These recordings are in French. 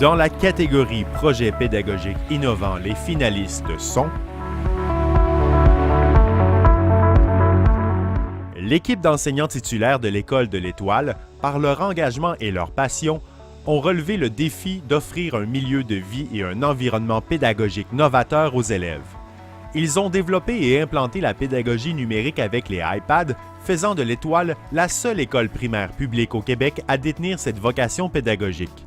Dans la catégorie Projet pédagogique innovant, les finalistes sont l'équipe d'enseignants titulaires de l'École de l'Étoile, par leur engagement et leur passion, ont relevé le défi d'offrir un milieu de vie et un environnement pédagogique novateur aux élèves. Ils ont développé et implanté la pédagogie numérique avec les iPads, faisant de l'Étoile la seule école primaire publique au Québec à détenir cette vocation pédagogique.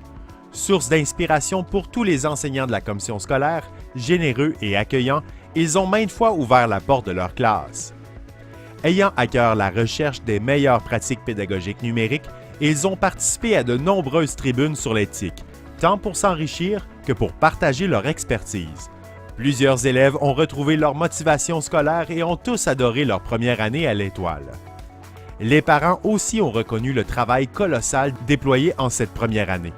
Source d'inspiration pour tous les enseignants de la commission scolaire, généreux et accueillants, ils ont maintes fois ouvert la porte de leur classe. Ayant à cœur la recherche des meilleures pratiques pédagogiques numériques, ils ont participé à de nombreuses tribunes sur l'éthique, tant pour s'enrichir que pour partager leur expertise. Plusieurs élèves ont retrouvé leur motivation scolaire et ont tous adoré leur première année à l'Étoile. Les parents aussi ont reconnu le travail colossal déployé en cette première année.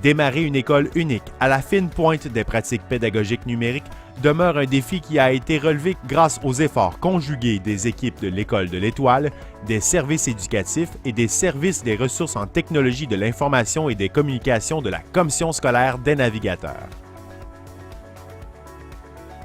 Démarrer une école unique à la fine pointe des pratiques pédagogiques numériques demeure un défi qui a été relevé grâce aux efforts conjugués des équipes de l'École de l'Étoile, des services éducatifs et des services des ressources en technologie de l'information et des communications de la Commission scolaire des navigateurs.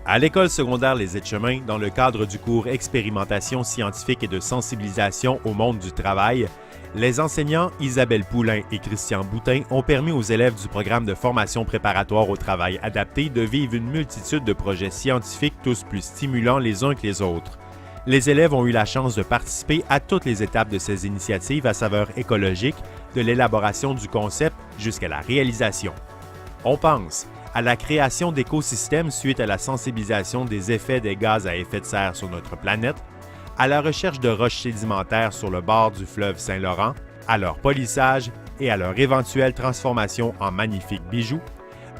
À l'École secondaire Les Etchemins, dans le cadre du cours Expérimentation scientifique et de sensibilisation au monde du travail, les enseignants Isabelle Poulain et Christian Boutin ont permis aux élèves du programme de formation préparatoire au travail adapté de vivre une multitude de projets scientifiques tous plus stimulants les uns que les autres. Les élèves ont eu la chance de participer à toutes les étapes de ces initiatives à saveur écologique, de l'élaboration du concept jusqu'à la réalisation. On pense à la création d'écosystèmes suite à la sensibilisation des effets des gaz à effet de serre sur notre planète, à la recherche de roches sédimentaires sur le bord du fleuve Saint-Laurent, à leur polissage et à leur éventuelle transformation en magnifiques bijoux,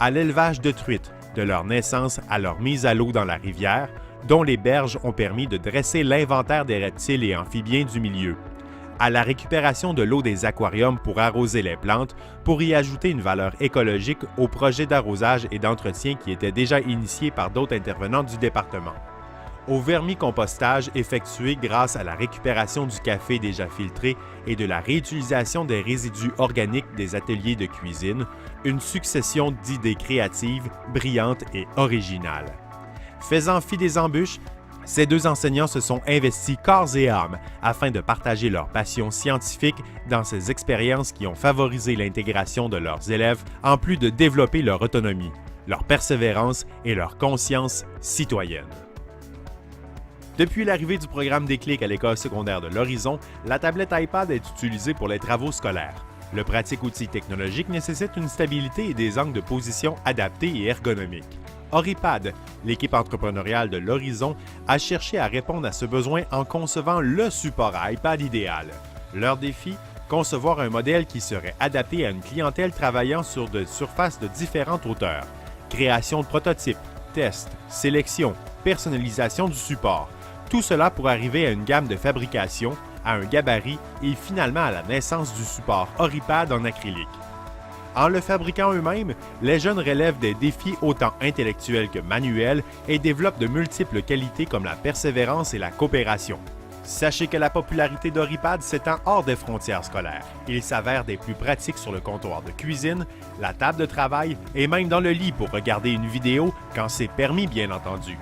à l'élevage de truites, de leur naissance à leur mise à l'eau dans la rivière, dont les berges ont permis de dresser l'inventaire des reptiles et amphibiens du milieu, à la récupération de l'eau des aquariums pour arroser les plantes, pour y ajouter une valeur écologique au projet d'arrosage et d'entretien qui était déjà initié par d'autres intervenants du département, au vermicompostage effectué grâce à la récupération du café déjà filtré et de la réutilisation des résidus organiques des ateliers de cuisine, une succession d'idées créatives, brillantes et originales. Faisant fi des embûches, ces deux enseignants se sont investis corps et âme afin de partager leur passion scientifique dans ces expériences qui ont favorisé l'intégration de leurs élèves en plus de développer leur autonomie, leur persévérance et leur conscience citoyenne. Depuis l'arrivée du programme Déclic à l'École secondaire de l'Horizon, la tablette iPad est utilisée pour les travaux scolaires. Le pratique outil technologique nécessite une stabilité et des angles de position adaptés et ergonomiques. Oripad, l'équipe entrepreneuriale de l'Horizon, a cherché à répondre à ce besoin en concevant le support iPad idéal. Leur défi, concevoir un modèle qui serait adapté à une clientèle travaillant sur des surfaces de différentes hauteurs. Création de prototypes, tests, sélection, personnalisation du support. Tout cela pour arriver à une gamme de fabrication, à un gabarit et finalement à la naissance du support Oripad en acrylique. En le fabriquant eux-mêmes, les jeunes relèvent des défis autant intellectuels que manuels et développent de multiples qualités comme la persévérance et la coopération. Sachez que la popularité d'Oripad s'étend hors des frontières scolaires. Il s'avère des plus pratiques sur le comptoir de cuisine, la table de travail et même dans le lit pour regarder une vidéo quand c'est permis bien entendu.